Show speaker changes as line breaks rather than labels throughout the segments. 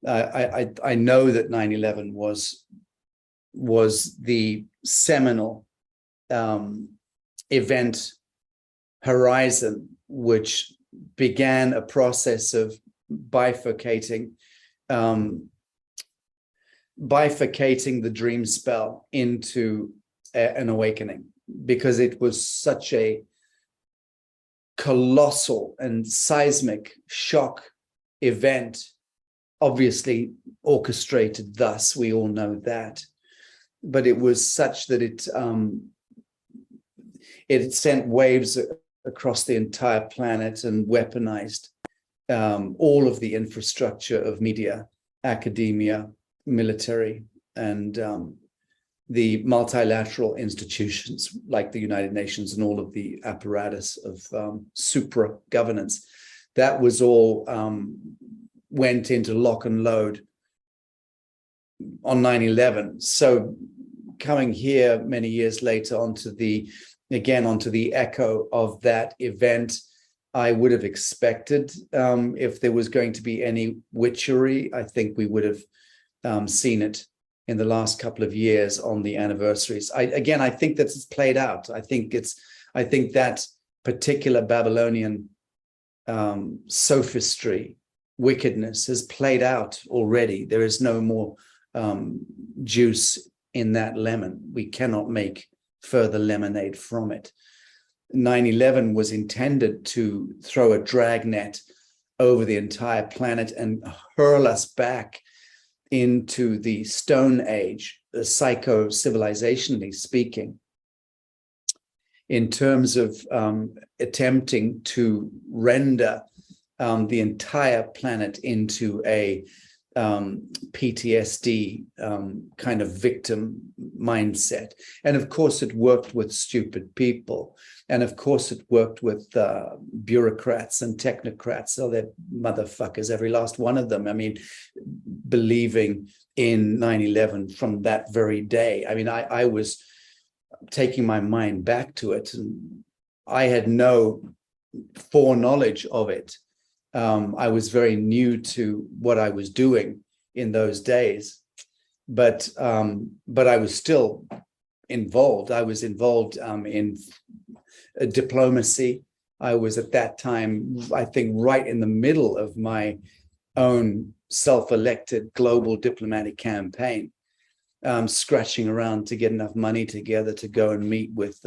I know that 9/11 was the seminal event horizon, which began a process of bifurcating the dream spell into an awakening, because it was such a colossal and seismic shock event, obviously orchestrated thus, we all know that, but it was such that it sent waves across the entire planet and weaponized all of the infrastructure of media, academia, military, and the multilateral institutions like the United Nations and all of the apparatus of supra governance. That was all went into lock and load on 9/11. So coming here many years later onto the echo of that event, I would have expected, if there was going to be any witchery, I think we would have seen it in the last couple of years on the anniversaries. I think that it's played out. I think that particular Babylonian sophistry, wickedness, has played out already. There is no more juice in that lemon. We cannot make further lemonade from it. 9/11 was intended to throw a dragnet over the entire planet and hurl us back into the Stone Age, psycho-civilizationally speaking, in terms of attempting to render the entire planet into a PTSD kind of victim mindset. And of course, it worked with stupid people. And of course, it worked with bureaucrats and technocrats. Oh, they're motherfuckers, every last one of them. I mean, believing in 9/11 from that very day. I mean, I was taking my mind back to it, and I had no foreknowledge of it. I was very new to what I was doing in those days, but I was still involved. I was involved in diplomacy. I was at that time, I think, right in the middle of my own self-elected global diplomatic campaign, scratching around to get enough money together to go and meet with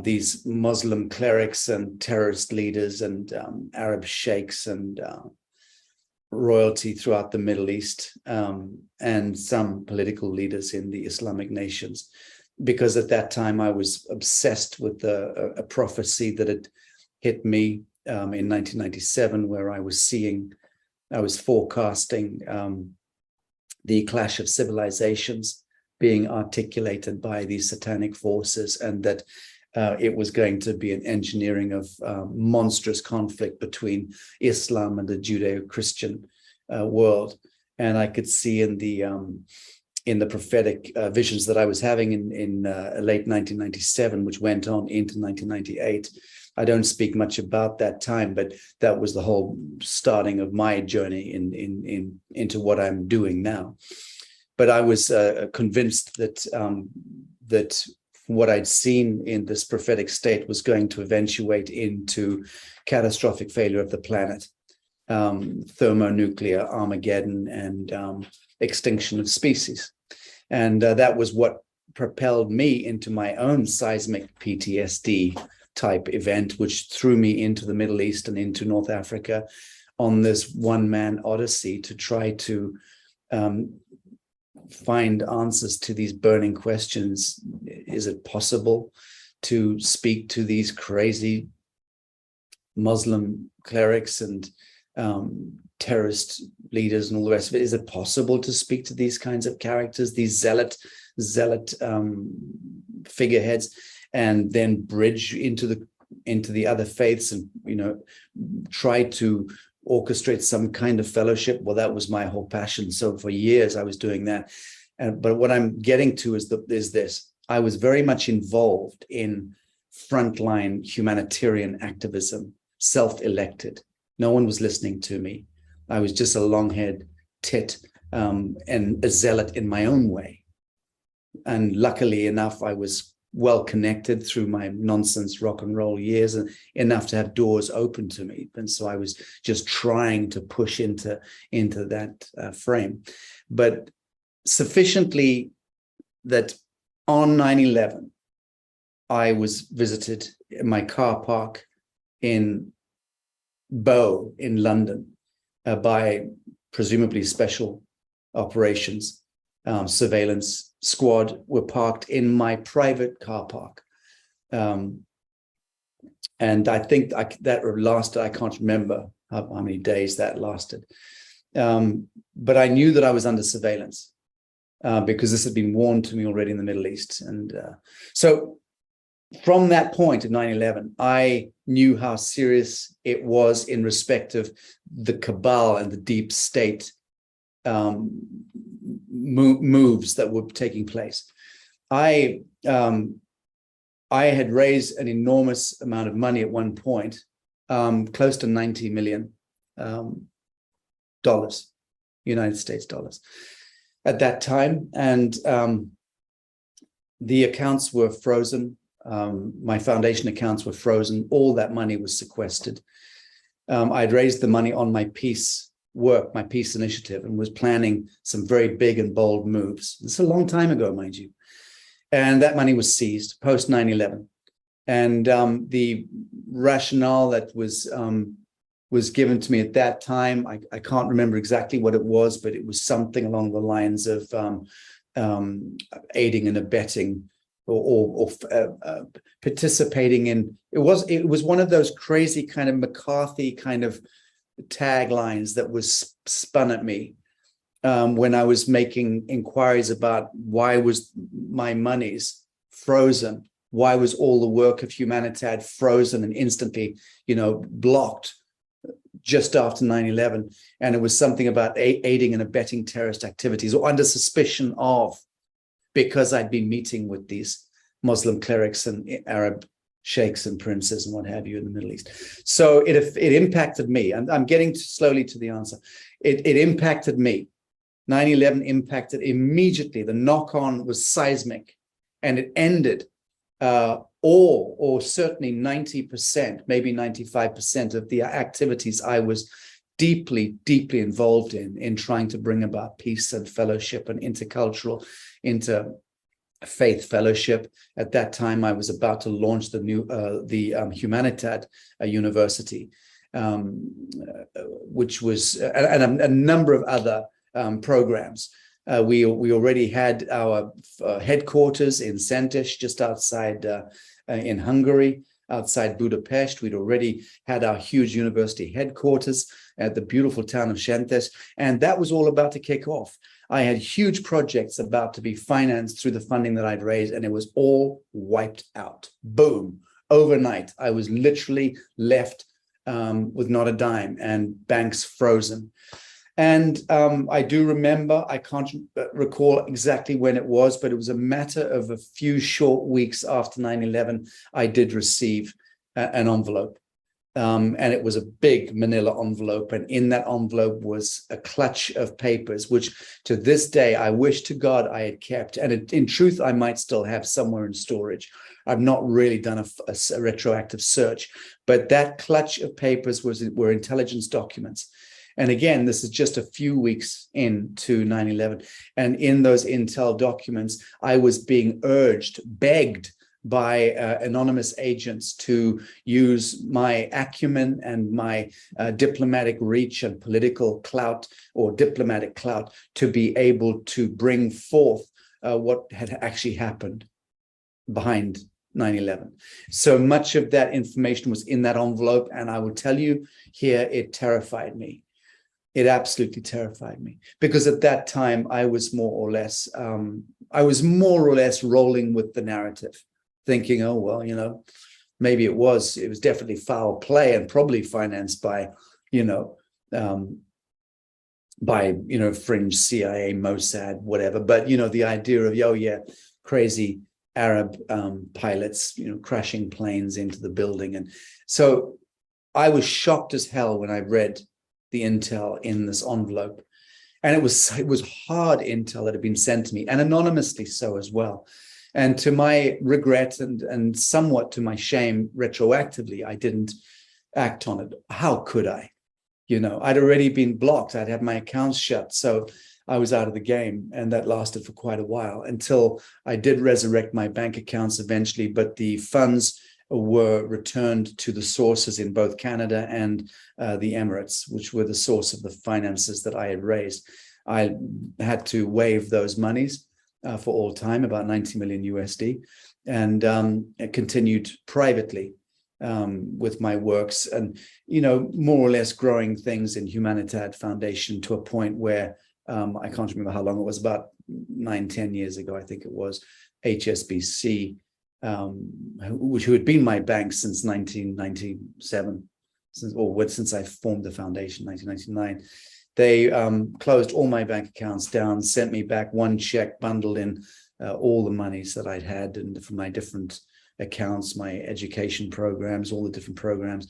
these Muslim clerics and terrorist leaders and Arab sheikhs and royalty throughout the Middle East, and some political leaders in the Islamic nations. Because at that time I was obsessed with a prophecy that had hit me in 1997, where I was forecasting the clash of civilizations being articulated by these satanic forces, and that it was going to be an engineering of monstrous conflict between Islam and the Judeo-Christian world. And I could see in the prophetic visions that I was having in late 1997, which went on into 1998. I don't speak much about that time, but that was the whole starting of my journey into what I'm doing now. But I was convinced that what I'd seen in this prophetic state was going to eventuate into catastrophic failure of the planet, thermonuclear Armageddon, and extinction of species. And that was what propelled me into my own seismic PTSD type event, which threw me into the Middle East and into North Africa on this one-man odyssey to try to find answers to these burning questions. Is it possible to speak to these crazy Muslim clerics and terrorist leaders and all the rest of it? Is it possible to speak to these kinds of characters, these zealot figureheads, and then bridge into the other faiths and try to orchestrate some kind of fellowship? Well, that was my whole passion. So for years I was doing that. But what I'm getting to is this. I was very much involved in frontline humanitarian activism, self-elected. No one was listening to me. I was just a long-haired tit and a zealot in my own way. And luckily enough, I was well connected through my nonsense rock and roll years, and enough to have doors open to me. And so I was just trying to push into that frame, but sufficiently that on 9/11, I was visited in my car park in Bow in London by presumably special operations surveillance squad were parked in my private car park. And I think that lasted, I can't remember how many days that lasted. But I knew that I was under surveillance because this had been warned to me already in the Middle East. And so from that point of 9/11, I knew how serious it was in respect of the cabal and the deep state moves that were taking place. I had raised an enormous amount of money at one point, close to $90 million United States dollars at that time. And the accounts were frozen. My foundation accounts were frozen. All that money was sequestered. I'd raised the money on my peace work, my peace initiative, and was planning some very big and bold moves. This is a long time ago, mind you. And that money was seized post 9/11. And the rationale that was given to me at that time, I can't remember exactly what it was, but it was something along the lines of aiding and abetting or participating in. It was one of those crazy kind of McCarthy kind of taglines that was spun at me when I was making inquiries about why was my monies frozen, why was all the work of Humanitad frozen and instantly, blocked just after 9/11. And it was something about aiding and abetting terrorist activities or under suspicion of, because I'd been meeting with these Muslim clerics and Arab sheikhs and princes and what have you in the Middle East. So it impacted me. And I'm getting slowly to the answer. It impacted me. 9/11 impacted immediately. The knock-on was seismic, and it ended or certainly 90%, maybe 95% of the activities I was deeply, deeply involved in trying to bring about peace and fellowship and intercultural, interfaith fellowship. At that time, I was about to launch the new Humanitad University, which was and a number of other programs. We already had our headquarters in Szentes, just outside in Hungary, outside Budapest. We'd already had our huge university headquarters at the beautiful town of Szentes, and that was all about to kick off. I had huge projects about to be financed through the funding that I'd raised, and it was all wiped out. Boom. Overnight, I was literally left with not a dime and banks frozen. And I do remember, I can't recall exactly when it was, but it was a matter of a few short weeks after 9/11, I did receive an envelope. And it was a big manila envelope. And in that envelope was a clutch of papers, which to this day, I wish to God I had kept. And in truth, I might still have somewhere in storage. I've not really done a retroactive search, but that clutch of papers were intelligence documents. And again, this is just a few weeks into 9/11. And in those intel documents, I was being begged by anonymous agents to use my acumen and my diplomatic reach and political clout or diplomatic clout to be able to bring forth what had actually happened behind 9/11. So much of that information was in that envelope. And I will tell you here, it terrified me. It absolutely terrified me, because at that time I was more or less rolling with the narrative, thinking, oh well, maybe it was definitely foul play and probably financed by, fringe CIA, Mossad, whatever. But the idea of crazy Arab pilots, crashing planes into the building, and so I was shocked as hell when I read the intel in this envelope. And it was hard intel that had been sent to me, and anonymously so as well. And to my regret and somewhat to my shame, retroactively, I didn't act on it. How could I? I'd already been blocked. I'd had my accounts shut. So I was out of the game, and that lasted for quite a while until I did resurrect my bank accounts eventually, but the funds were returned to the sources in both Canada and the Emirates, which were the source of the finances that I had raised. I had to waive those monies for all time, about 90 million USD, and continued privately with my works and, more or less growing things in Humanitad Foundation to a point where I can't remember how long it was, about 9-10 years ago, I think it was, HSBC, who had been my bank since 1997, since I formed the foundation, 1999. They closed all my bank accounts down, sent me back one check bundled in all the monies that I'd had and from my different accounts, my education programs, all the different programs,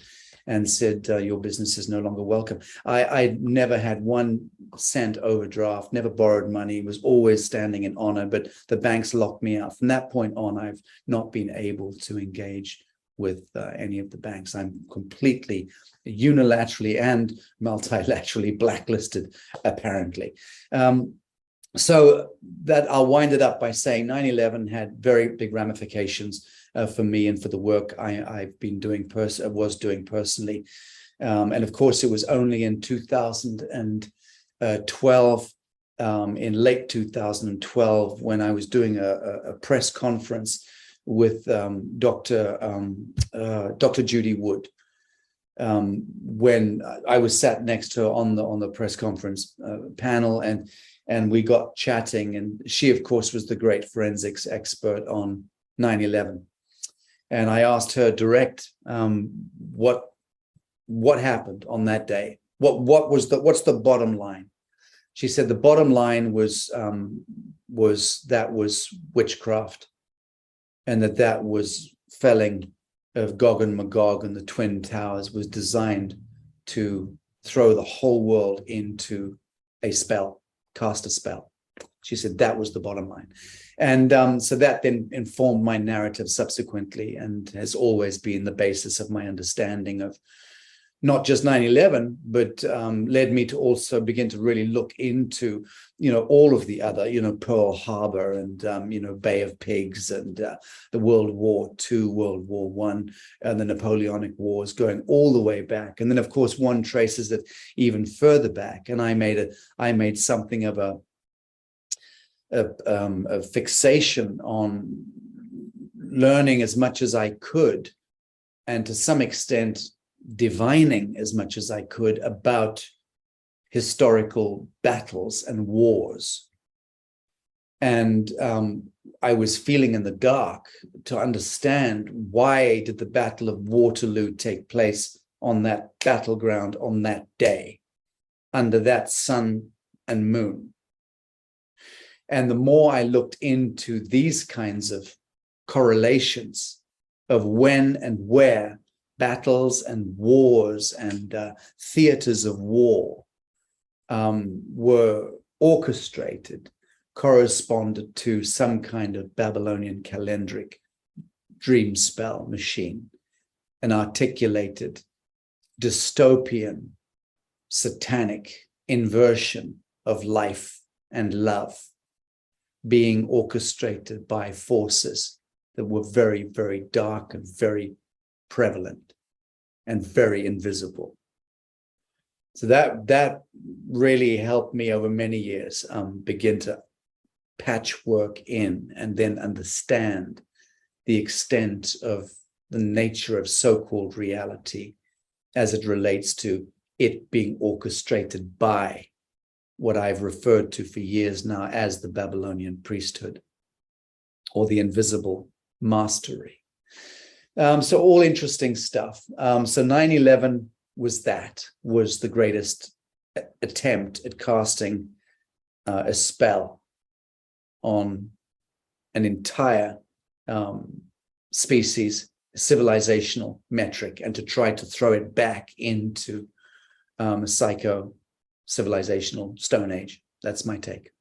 and said, your business is no longer welcome. I never had 1 cent overdraft, never borrowed money, was always standing in honor, but the banks locked me out. From that point on, I've not been able to engage with any of the banks. I'm completely unilaterally and multilaterally blacklisted, apparently. So that I'll wind it up by saying 9/11 had very big ramifications for me and for the work I've been doing, was doing personally. And of course, it was only in 2012, in late 2012, when I was doing a press conference with Dr. Judy Wood, when I was sat next to her on the press conference panel, and we got chatting, and she, of course, was the great forensics expert on 9/11. And I asked her direct, what happened on that day? What's the bottom line? She said the bottom line was witchcraft, and that was felling of Gog and Magog and the Twin Towers was designed to throw the whole world into a spell, cast a spell. She said that was the bottom line. And so that then informed my narrative subsequently, and has always been the basis of my understanding of not just 9/11, but led me to also begin to really look into, all of the other, Pearl Harbor and, Bay of Pigs and the World War II, World War I, and the Napoleonic Wars going all the way back. And then, of course, one traces it even further back. And I made something of a fixation on learning as much as I could, and to some extent divining as much as I could about historical battles and wars. And I was feeling in the dark to understand, why did the Battle of Waterloo take place on that battleground on that day, under that sun and moon? And the more I looked into these kinds of correlations of when and where battles and wars and theaters of war were orchestrated, corresponded to some kind of Babylonian calendric dream spell machine, an articulated dystopian satanic inversion of life and love being orchestrated by forces that were very, very dark and very prevalent and very invisible. So that really helped me over many years begin to patchwork in and then understand the extent of the nature of so-called reality as it relates to it being orchestrated by what I've referred to for years now as the Babylonian priesthood, or the invisible mastery. So all interesting stuff. So 9/11 was the greatest attempt at casting a spell on an entire species, civilizational metric, and to try to throw it back into psycho civilizational Stone Age. That's my take.